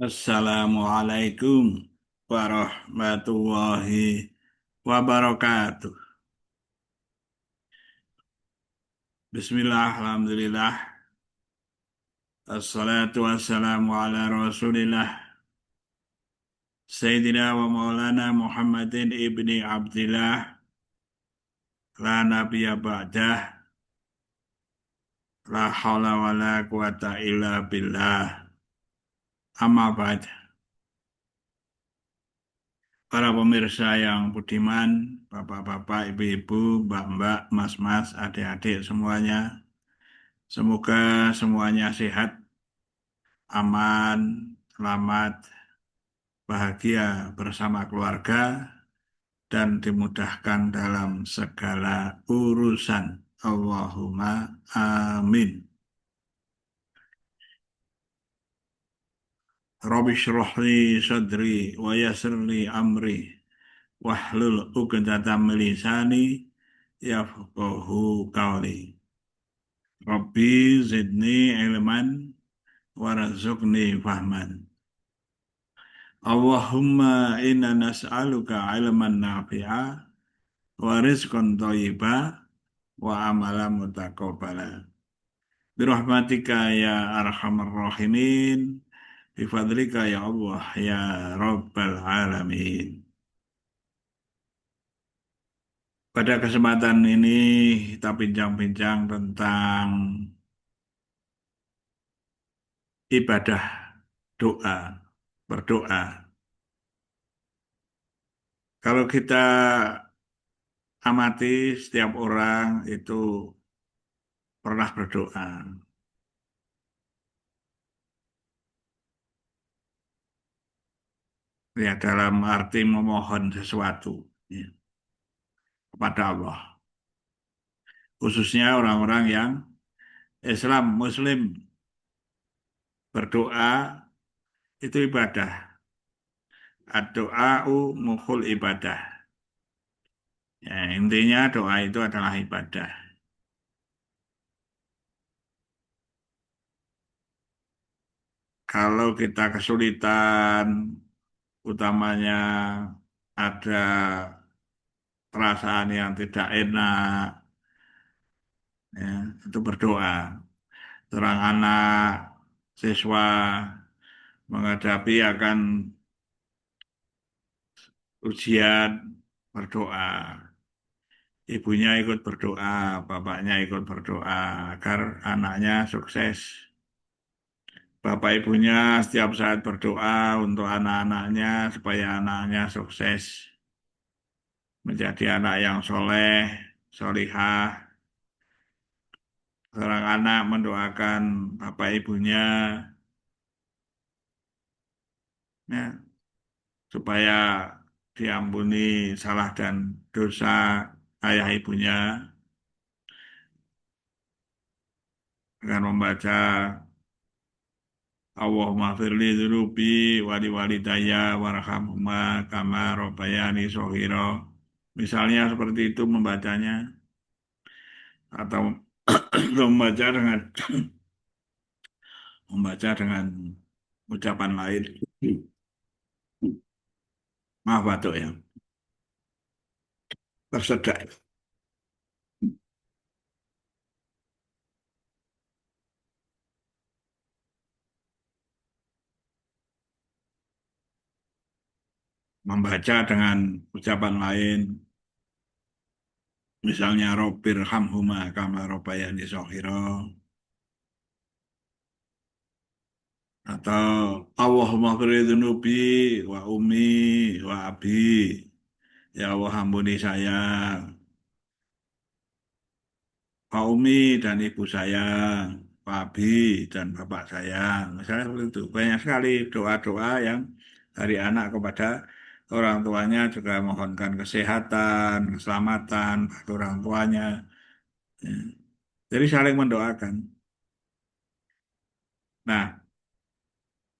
Assalamualaikum warahmatullahi wabarakatuh. Bismillah, alhamdulillah. Assalatu wassalamu ala rasulillah. Sayyidina wa maulana Muhammadin ibni Abdillah. La nabiyya ba'dah. La hawla wa la quwata illa billah. Amma ba'd. Para pemirsa yang budiman, bapak-bapak, ibu-ibu, mbak-mbak, mas-mas, adik-adik semuanya. Semoga semuanya sehat, aman, selamat, bahagia bersama keluarga, dan dimudahkan dalam segala urusan. Allahumma amin. Rabbi shrah li sadri wa yassir li amri wahlul 'uqdatam min lisani yafqahu qawli. Rabbi zidni ilman warzuqni fahman. Allahumma inna nas'aluka ilman nafi'a wa rizqan thayyiba wa amalan mutaqabbala. Birahmatika ya arhamar rahimin, bifadlika ya Allah ya rabbal alamin. Pada kesempatan ini kita bincang-bincang tentang ibadah doa, berdoa. Kalau kita amati setiap orang itu pernah berdoa. Ya, dalam arti memohon sesuatu ya, kepada Allah. Khususnya orang-orang yang Islam, Muslim, berdoa itu ibadah. Ad-doa'u mukhul ibadah. Ya, intinya doa itu adalah ibadah. Kalau kita kesulitan, utamanya ada perasaan yang tidak enak, ya, itu berdoa. Seorang anak, siswa menghadapi akan ujian, berdoa. Ibunya ikut berdoa, bapaknya ikut berdoa agar anaknya sukses. Bapak ibunya setiap saat berdoa untuk anak-anaknya supaya anaknya sukses. Menjadi anak yang soleh, solihah. Seorang anak mendoakan bapak ibunya ya, supaya diampuni salah dan dosa ayah ibunya dengan membaca Allahumma firli dzunubi wali walidayya warhamhuma kama rabbayani shaghira. Misalnya seperti itu membacanya atau membaca dengan ucapan lain. Maaf batuk ya, tersedak. Membaca dengan ucapan lain, misalnya Robbir hamhuma kama rabbayani shaghira atau Allahumma firli dzunubi wa ummi wa abi. Ya Allah ampuni saya, Pak Umi dan ibu saya, Pak Abi dan bapak saya. Misalnya seperti itu. Banyak sekali doa-doa yang dari anak kepada orang tuanya juga mohonkan kesehatan, keselamatan bagi orang tuanya. Ya. Jadi saling mendoakan. Nah,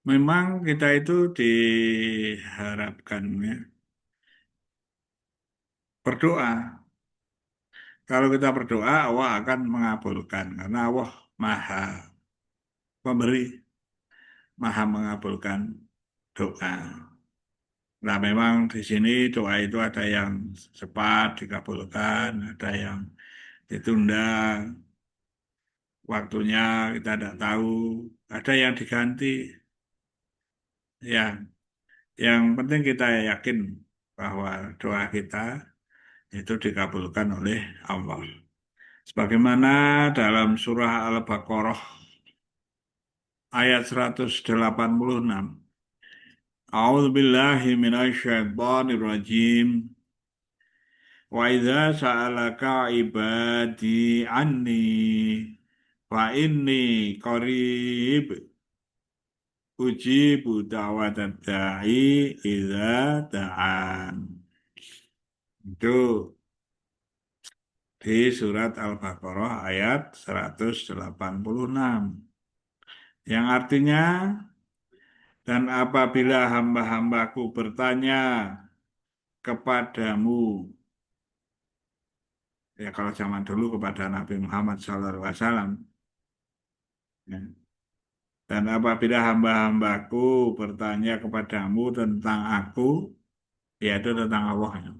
memang kita itu diharapkan ya, berdoa. Kalau kita berdoa, Allah akan mengabulkan karena Allah Maha Pemberi, Maha mengabulkan. doa. Nah, memang di sini doa itu ada yang cepat dikabulkan, ada yang ditunda, waktunya kita tidak tahu, ada yang diganti. Ya, yang penting kita yakin bahwa doa kita itu dikabulkan oleh Allah. Sebagaimana dalam surah Al-Baqarah ayat 186. A'udzu billahi minasyaitonir rajim. Wa idza sa'alaka ibadi anni fa inni qarib ujibu da'watad da'i idza da'an. Itu di surat Al-Baqarah ayat 186. Yang artinya, dan apabila hamba-hambaku bertanya kepadamu, ya kalau zaman dulu kepada Nabi Muhammad SAW, ya. Dan apabila hamba-hambaku bertanya kepadamu tentang aku, yaitu tentang Allah,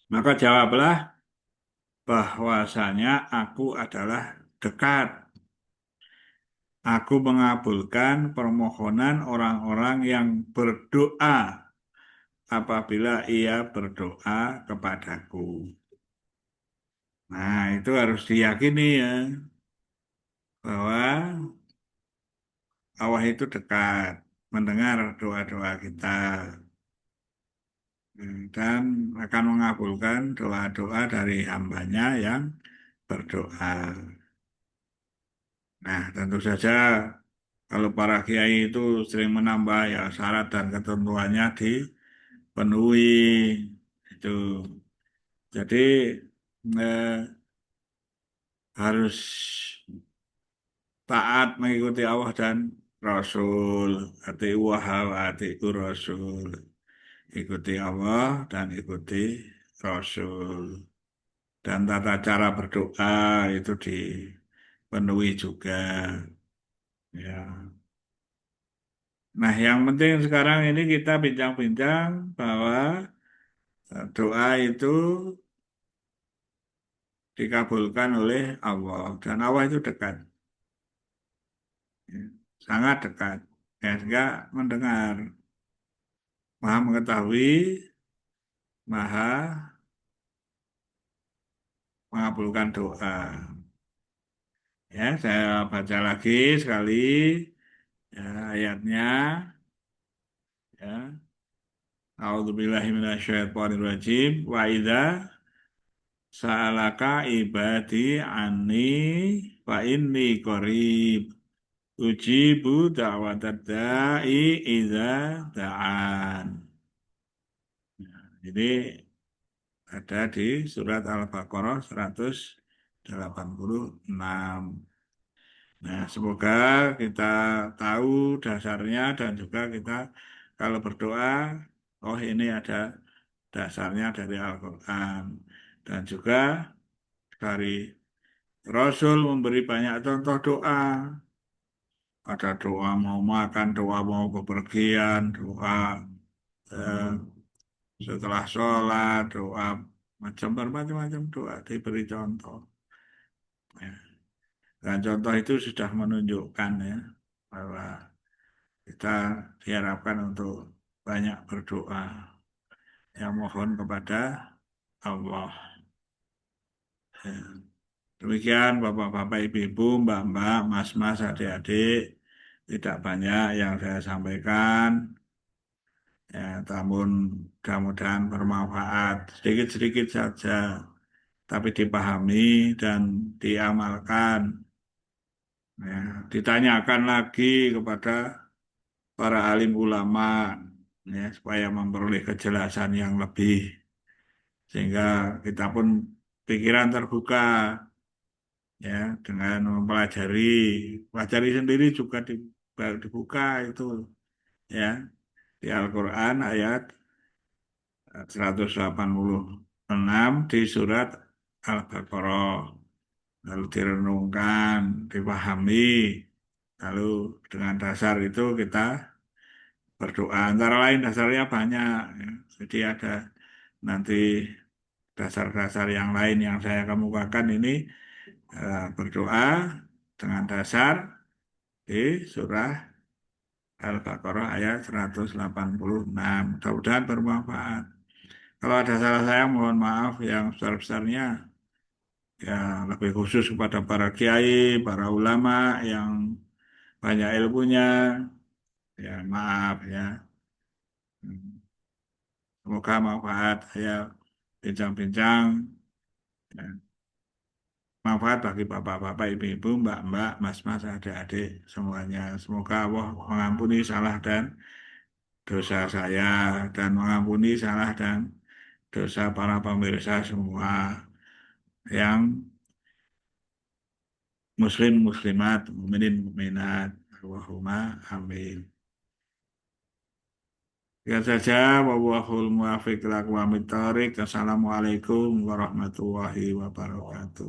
maka jawablah bahwasanya aku adalah dekat. Aku mengabulkan permohonan orang-orang yang berdoa apabila ia berdoa kepadaku. Nah, itu harus diyakini ya, bahwa Allah itu dekat, mendengar doa-doa kita, dan akan mengabulkan doa-doa dari hambanya yang berdoa. Nah, tentu saja kalau para kiai itu sering menambah ya syarat dan ketentuannya dipenuhi. Itu. Jadi harus taat mengikuti Allah dan Rasul. Ati wahal ati Rasul. Ikuti Allah dan ikuti Rasul. Dan tata cara berdoa itu dipenuhi juga. Ya. Nah, yang penting sekarang ini kita bincang-bincang bahwa doa itu dikabulkan oleh Allah. Dan Allah itu dekat. Ya. Sangat dekat. Ya, sehingga mendengar, maha mengetahui, maha mengabulkan doa. Ya, saya baca lagi sekali ya, ayatnya. Ya. A'udzubillahi minasyaitonirrajim. Wa idza sa'alaka ibadi anni fa inni qarib ujibu da'watad da'i idza da'an. Jadi ada di surat Al-Baqarah 186. Nah, semoga kita tahu dasarnya dan juga kita kalau berdoa, oh ini ada dasarnya dari Al-Quran. Dan juga dari Rasul memberi banyak contoh doa. Ada doa mau makan, doa mau bepergian, doa eh, setelah sholat, doa macam-macam doa diberi contoh. Ya. Dan contoh itu sudah menunjukkan ya bahwa kita diharapkan untuk banyak berdoa yang mohon kepada Allah. Ya. Demikian Bapak-bapak, Ibu-ibu, Mbak-mbak, Mas-mas, adik-adik, tidak banyak yang saya sampaikan. Ya, namun mudah-mudahan bermanfaat sedikit-sedikit saja, tapi dipahami dan diamalkan. Ya, ditanyakan lagi kepada para alim ulama, ya, supaya memperoleh kejelasan yang lebih, sehingga kita pun pikiran terbuka, ya, dengan pelajari sendiri juga dibuka itu, ya, di Al-Quran ayat 186 di surat Al-Baqarah. Lalu direnungkan, dipahami, lalu dengan dasar itu kita berdoa. Antara lain dasarnya banyak, ya. Jadi ada nanti dasar-dasar yang lain yang saya kemukakan ini berdoa dengan dasar di surah Al-Baqarah ayat 186. Mudah-mudahan bermanfaat. Kalau ada salah saya mohon maaf yang besar-besarnya, ya lebih khusus kepada para kiai, para ulama yang banyak ilmunya, ya maaf ya. Semoga manfaat saya bincang-bincang, ya. Manfaat bagi bapak-bapak, ibu-ibu, mbak-mbak, mas-mas, adik-adik semuanya. Semoga Allah mengampuni salah dan dosa saya dan mengampuni salah dan dosa para pemirsa semua yang muslim muslimat mukminin mukminat Allahumma amin. Ya saja wallahul muwaffiq ila aqwamit thoriq. Assalamualaikum warahmatullahi wabarakatuh.